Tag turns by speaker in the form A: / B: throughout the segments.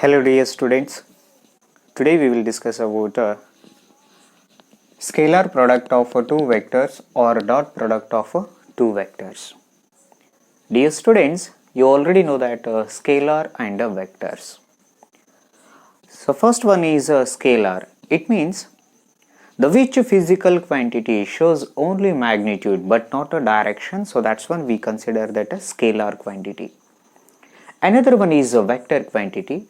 A: Hello dear students, today we will discuss about scalar product of two vectors or dot product of two vectors. Dear students, you already know that scalar and vectors. So first one is scalar. It means the which physical quantity shows only magnitude but not a direction, so that's one we consider that a scalar quantity. Another one is a vector quantity.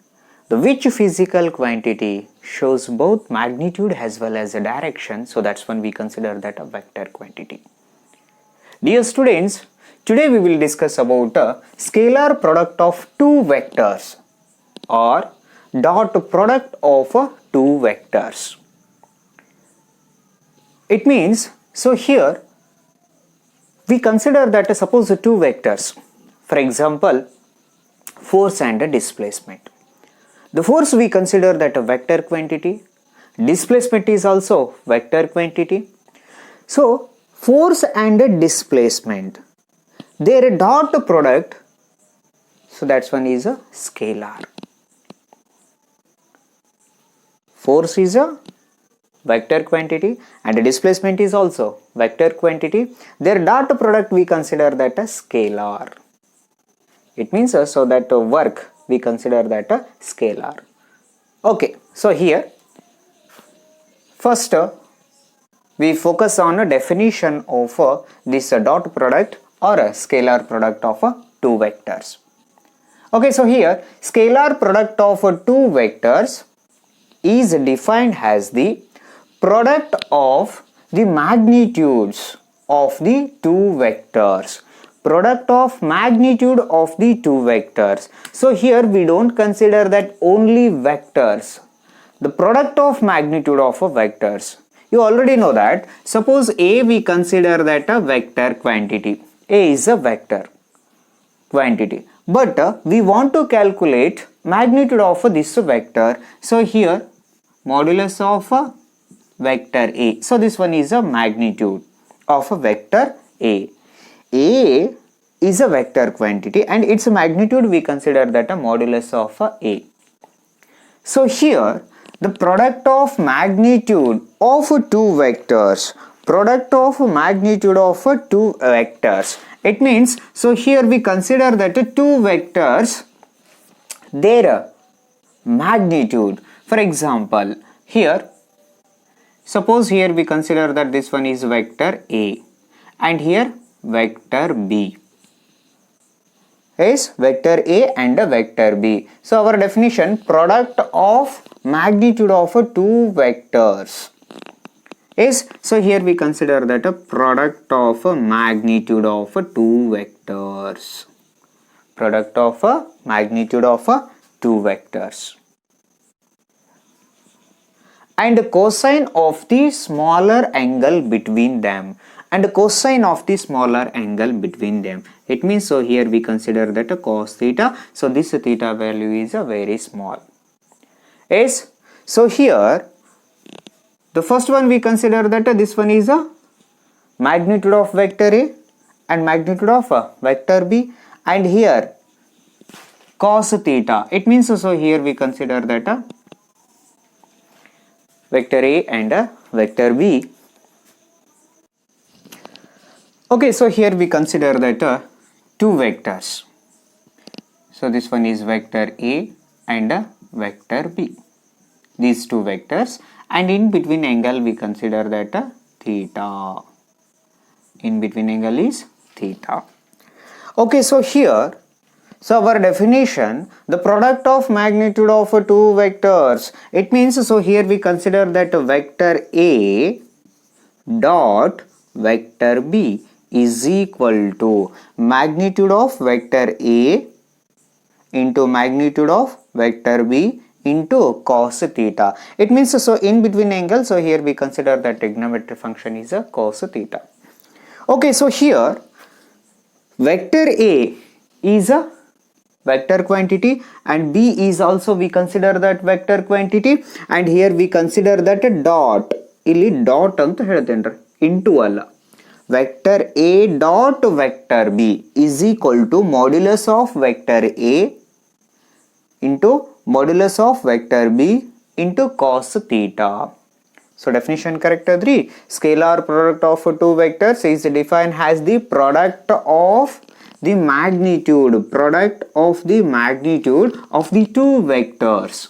A: The which physical quantity shows both magnitude as well as a direction, so that's when we consider that a vector quantity. Dear students, today we will discuss about a scalar product of two vectors or dot product of two vectors. It means, so here we consider that suppose two vectors, for example force and a displacement. The force we consider that a vector quantity, displacement is also vector quantity. So force and a displacement, their dot product, so that's one is a scalar. Force is a vector quantity and displacement is also vector quantity. Their dot product we consider that a scalar. It means so that work we consider that a scalar. Okay, so here first we focus on a definition of this dot product or a scalar product of two vectors. Okay, so here scalar product of two vectors is defined as the product of the magnitudes of the two vectors. Product of magnitude of the two vectors. So here we don't consider that only vectors. The product of magnitude of vectors. You already know that. Suppose A we consider that a vector quantity. A is a vector quantity. But we want to calculate magnitude of this vector. So here modulus of vector A. So this one is a magnitude of a vector A. A is a vector quantity and its magnitude we consider that a modulus of A. So here the product of magnitude of two vectors, product of magnitude of two vectors. It means, so here we consider that two vectors, their magnitude. For example, here, suppose here we consider that this one is vector A and here vector B is vector A and a vector B. So our definition, product of magnitude of two vectors is, so here we consider that a product of magnitude of two vectors. Product of magnitude of two vectors. And cosine of the smaller angle between them. And cosine of the smaller angle between them. It means, so here we consider that a cos theta. So this theta value is a very small. Yes. So here the first one we consider that this one is a magnitude of vector A and magnitude of vector B, and here cos theta. It means, so here we consider that vector A and vector B. Okay, so here we consider that two vectors. So this one is vector A and vector B. These two vectors, and in between angle we consider that theta. In between angle is theta. Okay, so here, so our definition, the product of magnitude of two vectors. It means, so here we consider that vector A dot vector B is equal to magnitude of vector A into magnitude of vector B into cos theta. It means, so in between angle, so here we consider that trigonometric function is a cos theta. Okay, so here vector A is a vector quantity and B is also we consider that vector quantity, and here we consider that dot. ಇಲ್ಲಿ dot ಅಂತ ಹೇಳ್ತೇನೆ into ಅಲ್ಲ, vector A dot vector B is equal to modulus of vector A into modulus of vector b into cos theta. So definition character 3, scalar product of two vectors is defined as the product of the magnitude of the two vectors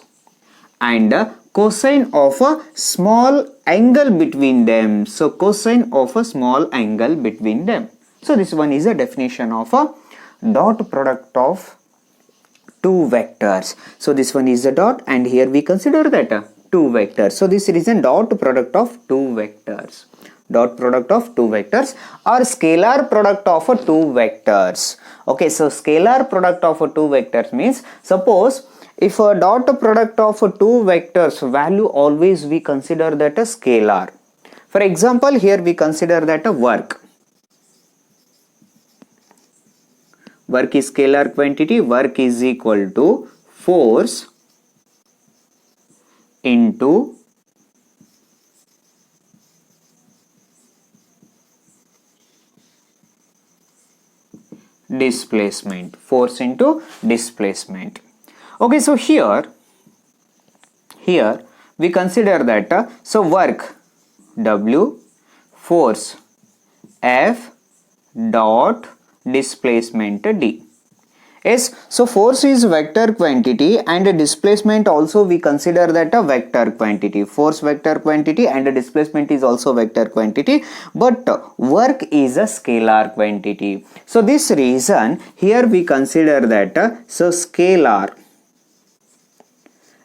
A: and cosine of a small angle between them. So cosine of a small angle between them. So this one is a definition of a dot product of two vectors. So this one is a dot and here we consider that two vectors. So this is a dot product of two vectors. Dot product of two vectors or scalar product of two vectors. Okay, so scalar product of two vectors means, suppose if a dot product of two vectors value, always we consider that a scalar. For example, here we consider that a work. Work is scalar quantity. Work is equal to force into displacement. Force into displacement. Okay, so here we consider that so work W, force F, dot displacement D. Yes, so force is vector quantity and displacement also we consider that a vector quantity. Force vector quantity and displacement is also vector quantity, but work is a scalar quantity. So this reason here we consider that so scalar,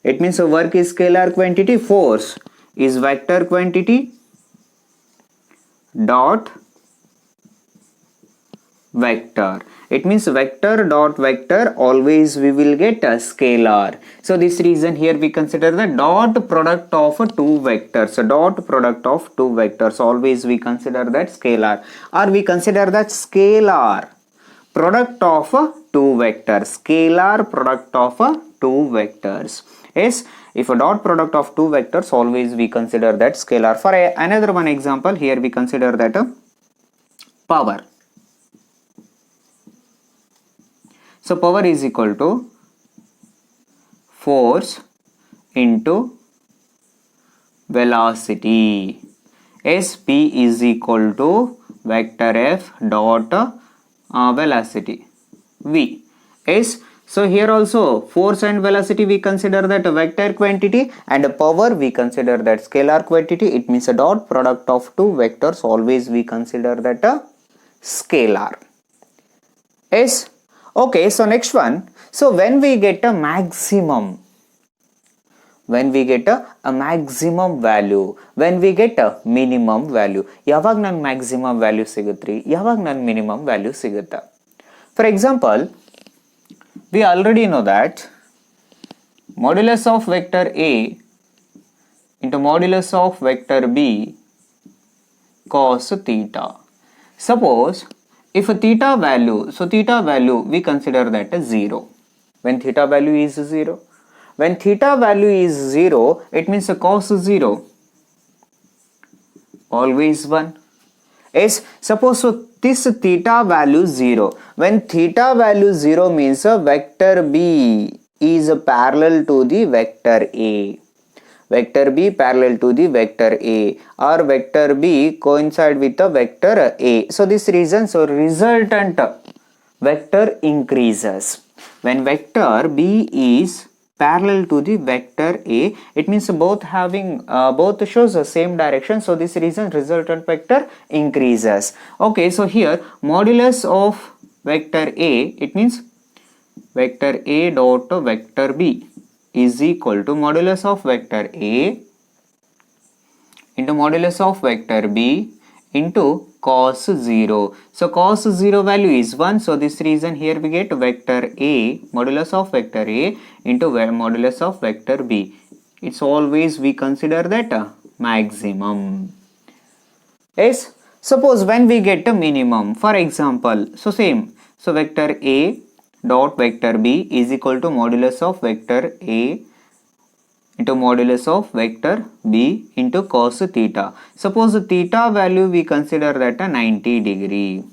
A: it means work is scalar quantity, force is vector quantity, dot vector. It means vector dot vector, always we will get a scalar. So this reason here we consider the dot product of two vectors. So dot product of two vectors, always we consider that scalar, or we consider that scalar product of two vectors. Scalar product of two vectors. Yes, if a dot product of two vectors, always we consider that scalar. For another one example, here we consider that power. So power is equal to force into velocity. S P is equal to vector F dot velocity V. Yes, so here also force and velocity we consider that a vector quantity and power we consider that scalar quantity. It means a dot product of two vectors, always we consider that a scalar. Yes. Okay, so next one. So when we get a maximum, when we get a maximum value, when we get a minimum value, ಯಾವಾಗ ನನ್ನ maximum value ಸಿಗುತ್ತ್ರಿ, ಯಾವಾಗ ನನ್ನ minimum value ಸಿಗುತ್ತಾ? For example, we already know that modulus of vector A into modulus of vector B cos theta. Suppose if a theta value, so theta value we consider that as 0. When theta value is 0, when theta value is 0, it means a cos 0 always 1. Yes, suppose so this theta value 0. When theta value 0 means a vector B is parallel to the vector A. Vector B parallel to the vector A, or vector B coincide with the vector A. So this reason, so resultant vector increases. When vector B is parallel to the vector A, it means both having both shows the same direction. So this reason resultant vector increases. Okay, so here modulus of vector A, it means vector A dot vector B is equal to modulus of vector A into modulus of vector B into cos 0. So cos 0 value is 1. So this reason here we get vector A, modulus of vector A into modulus of vector B. It's always we consider that maximum. Yes, suppose when we get a minimum, for example, so same. So vector A dot vector B is equal to modulus of vector A into modulus of vector B into cos theta. Suppose the theta value we consider that a 90 degree.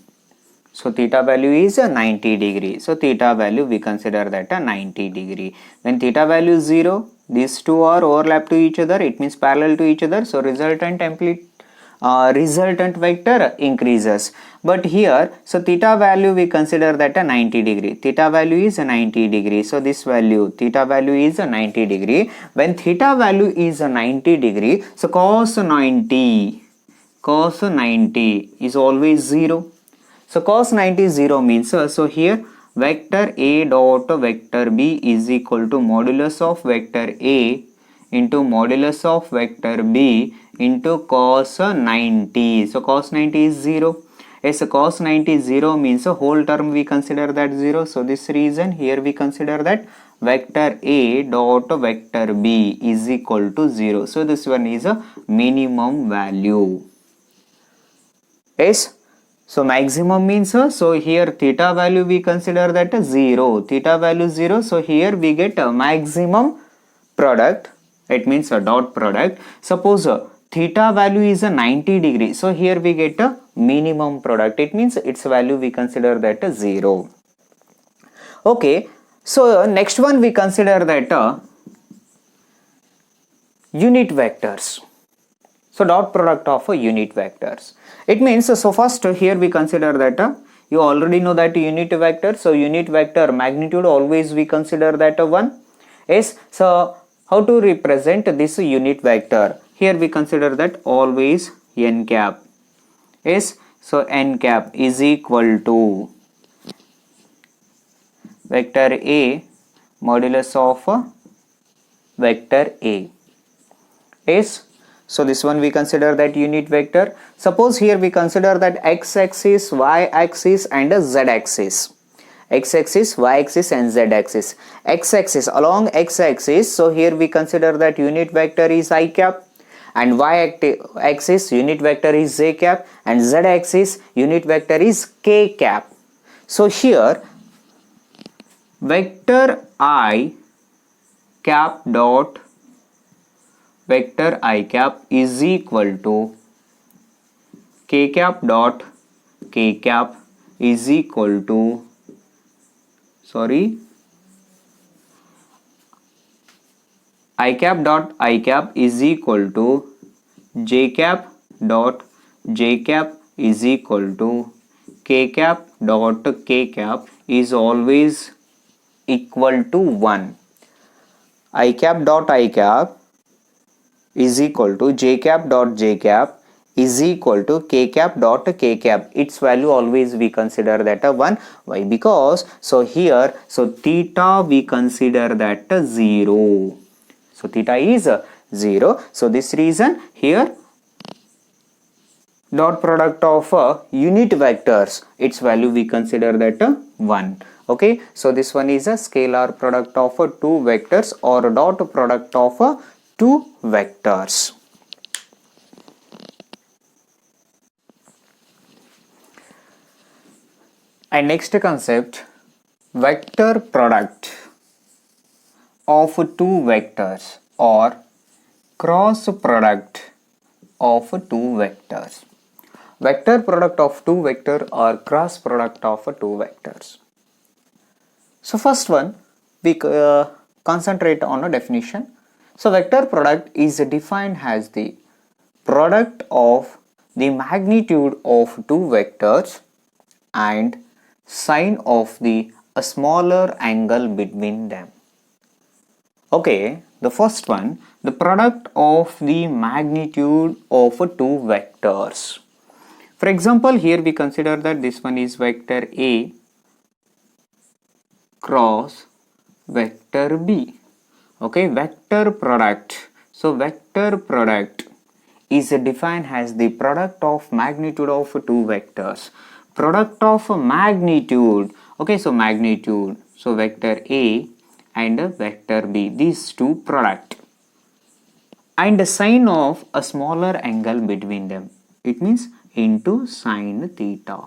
A: So theta value is a 90 degree. So theta value we consider that a 90 degree. When theta value is 0, these two are overlap to each other, it means parallel to each other. So resultant vector increases. But here, so theta value we consider that a 90 degree. Theta value is a 90 degree. So this value, theta value is a 90 degree. When theta value is a 90 degree, so cos 90 is always 0. So cos 90 is 0 means, so here vector A dot vector B is equal to modulus of vector A into modulus of vector B into cos 90. So cos 90 is 0. Yes, cos 90 is 0 means a whole term we consider that 0. So this reason here we consider that vector A dot vector B is equal to 0. So this one is a minimum value. Yes. So maximum means, so here theta value we consider that as 0. Theta value 0. So here we get a maximum product. It means a dot product. Suppose theta value is a 90 degree. So here we get a minimum product. It means its value we consider that as 0. Okay. So next one we consider that unit vectors. So dot product of unit vectors. It means, so first here we consider that you already know that unit vector. So unit vector magnitude always we consider that 1. Yes. So how to represent this unit vector? Here we consider that always n cap. Yes. So n cap is equal to vector A modulus of vector A. Yes. So this one we consider that unit vector. Suppose here we consider that x-axis, y-axis and a z-axis. X-axis, y-axis and z-axis. X-axis, along x-axis, so here we consider that unit vector is I cap, and y-axis unit vector is j cap, and z-axis unit vector is k cap. So here vector I cap dot vector I cap is equal to k cap dot k cap is equal to I cap dot I cap is equal to j cap dot j cap is equal to k cap dot k cap is always equal to 1. I cap dot I cap is equal to j cap dot j cap is equal to k cap dot k cap. Its value always we consider that 1. Why? Because so here, so theta we consider that 0. So theta is 0. So this reason here dot product of unit vectors, its value we consider that 1. Okay. So this one is a scalar product of two vectors or dot product of two vectors. And next concept, vector product of two vectors or cross product of two vectors. Vector product of two vector or cross product of two vectors. So first one we concentrate on a definition. So vector product is defined as the product of the magnitude of two vectors and sine of the smaller angle between them. Okay, the first one, the product of the magnitude of two vectors. For example, here we consider that this one is vector A cross vector B. Okay, vector product. So vector product is defined as the product of magnitude of two vectors. Product of magnitude. Okay, so magnitude. So vector A and vector B. These two product. And the sine of a smaller angle between them. It means into sine theta.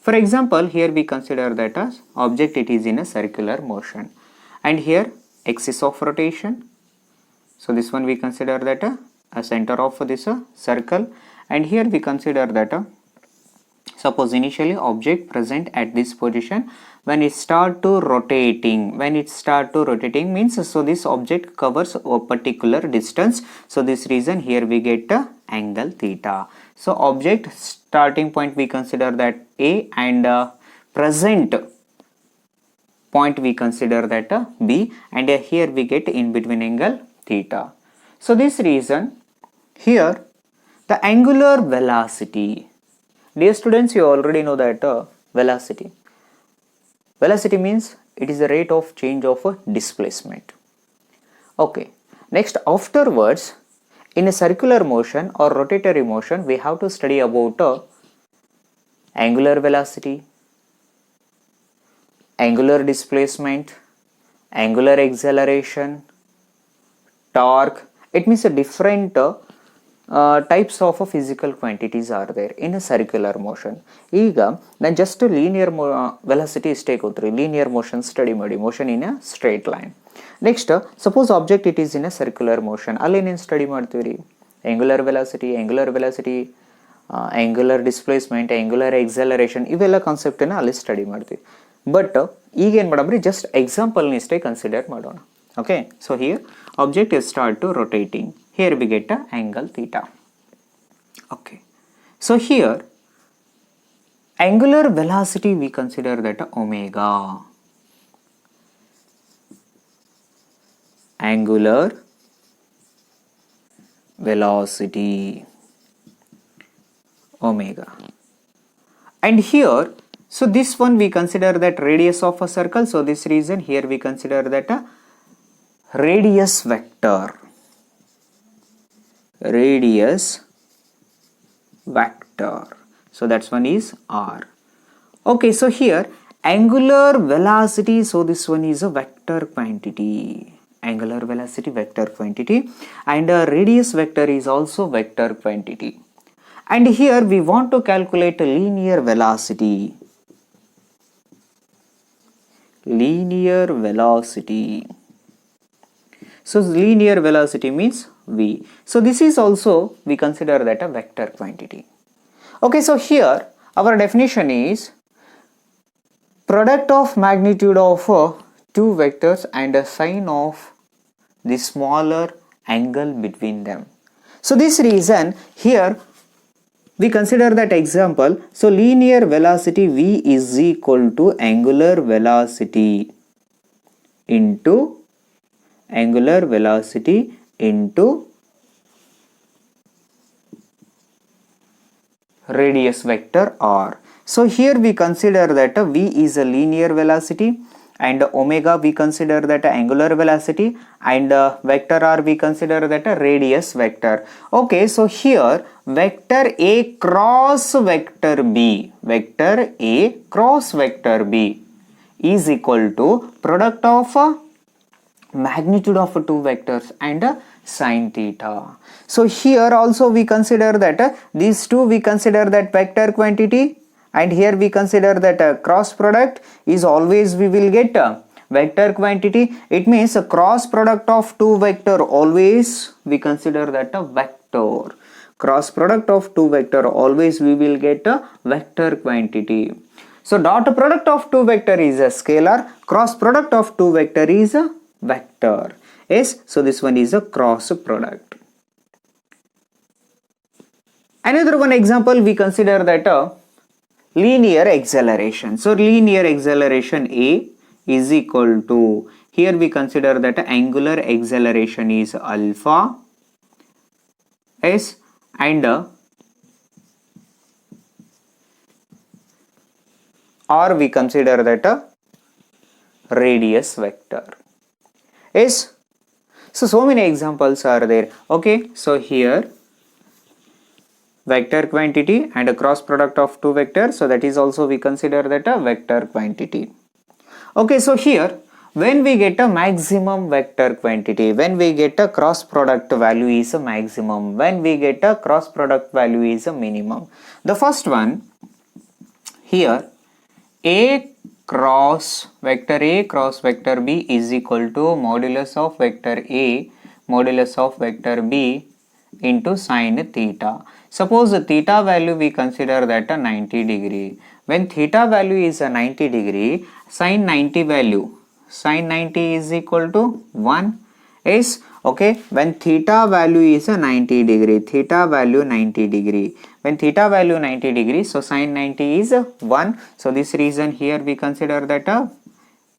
A: For example, here we consider that as object, it is in a circular motion. And here axis of rotation. So this one we consider that a center of this circle, and here we consider that Suppose initially object present at this position, when it start to rotating, means so this object covers a particular distance. So this reason here we get angle theta. So object starting point we consider that A, and present point we consider that B, and here we get in between angle theta. So this reason here the angular velocity, dear students, you already know that velocity means it is the rate of change of a displacement. Okay, next afterwards in a circular motion or rotatory motion we have to study about angular velocity, angular displacement, angular acceleration, torque. It means a different types of physical quantities are there in a circular motion. ಈಗ ನಾನು just linear velocity ಇಷ್ಟೇ ಗೊತ್ತ್ರಿ, linear motion study ಮಾಡಿ, motion in a straight line. Next suppose object it is in a circular motion, ಅಲ್ಲೇನೇನು study ಮಾಡ್ತೀವಿ ರೀ? Angular velocity, angular displacement, angular acceleration, ಇವೆಲ್ಲ ಕಾನ್ಸೆಪ್ಟನ್ನು ಅಲ್ಲಿ ಸ್ಟಡಿ ಮಾಡ್ತೀವಿ. ಬಟ್ ಈಗೇನು ಮಾಡಮ್ರಿ, ಜಸ್ಟ್ ಎಕ್ಸಾಂಪಲ್ನ ಇಷ್ಟೇ ಕನ್ಸಿಡರ್ ಮಾಡೋಣ. Okay, so here object is start to rotating, here we get a angle theta. Okay, so here angular velocity we consider that omega, angular velocity omega, and here so this one we consider that radius of a circle, so this reason here we consider that a radius vector, so that's one is r. Okay, so here angular velocity, so this one is a vector quantity, angular velocity vector quantity, and radius vector is also vector quantity. And here we want to calculate linear velocity, so linear velocity means v. So this is also we consider that a vector quantity. Okay, so here our definition is product of magnitude of two vectors and a sine of the smaller angle between them. So this reason here we consider that example. So linear velocity v is equal to angular velocity into radius vector r. So here we consider that v is a linear velocity, and omega we consider that angular velocity, and vector r we consider that a radius vector. Okay, so here vector a cross vector b, is equal to product of magnitude of two vectors and sine theta. So here also we consider that these two we consider that vector quantity, and here we consider that cross product is always we will get vector quantity. It means a cross product of two vector always we consider that a vector. Cross product of two vector always we will get a vector quantity. So dot product of two vector is a scalar, cross product of two vector is a vector. Yes, so this one is a cross product. Another one example we consider that linear acceleration. So linear acceleration a is equal to, here we consider that angular acceleration is alpha, yes, and or we consider that radius vector. Yes, so many examples are there. Okay, so here vector quantity and a cross product of two vectors, so that is also we consider that a vector quantity. Okay, so here when we get a maximum vector quantity, when we get a cross product value is a maximum, when we get a cross product value is a minimum. The first one here, a cross vector b is equal to modulus of vector a modulus of vector b into sine theta. Suppose the theta value we consider that a 90 degree. When theta value is a 90 degree, sine 90 value, sine 90 is equal to 1 is okay. When theta value is a 90 degree, theta value 90 degree. When theta value 90 degree, so sine 90 is 1. So this reason here we consider that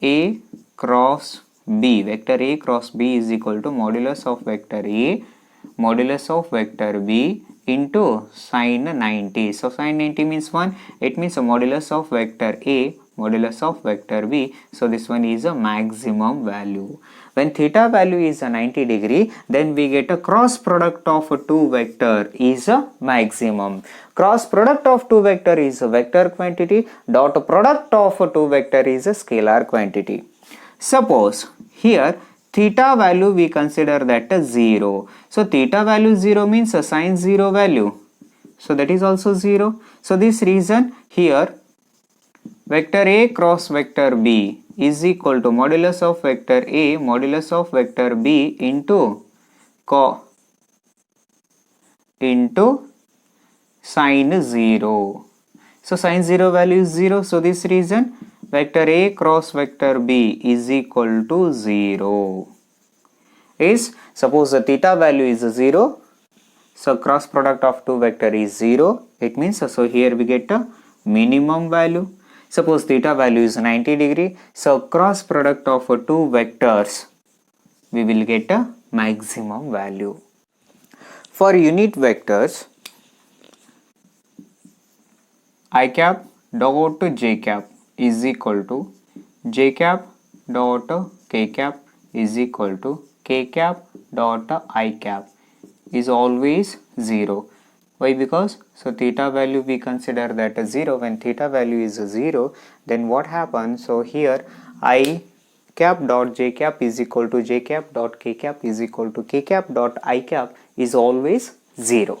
A: A cross B, vector A cross B is equal to modulus of vector A, modulus of vector B into sine 90. So sine 90 means 1, it means a modulus of vector A, modulus of vector B. So this one is a maximum value. When theta value is a 90 degree, then we get a cross product of two vector is a maximum. Cross product of two vector is a vector quantity, dot product of two vector is a scalar quantity. Suppose here theta value we consider that as 0. So theta value 0 means a sine 0 value. So that is also 0. So this reason here vector A cross vector B is equal to modulus of vector A, modulus of vector B into sine 0. So sine 0 value is 0. So this reason vector A cross vector B is equal to 0. Is suppose the theta value is 0. So cross product of two vector is 0. It means so here we get a minimum value. Suppose theta value is 90 degree. So cross product of two vectors we will get a maximum value. For unit vectors, I cap dot j cap is equal to j cap dot k cap is equal to k cap dot I cap is always 0. Why? Because so theta value we consider that as 0. When theta value is 0, then what happens? So here I cap dot j cap is equal to j cap dot k cap is equal to k cap dot I cap is always 0.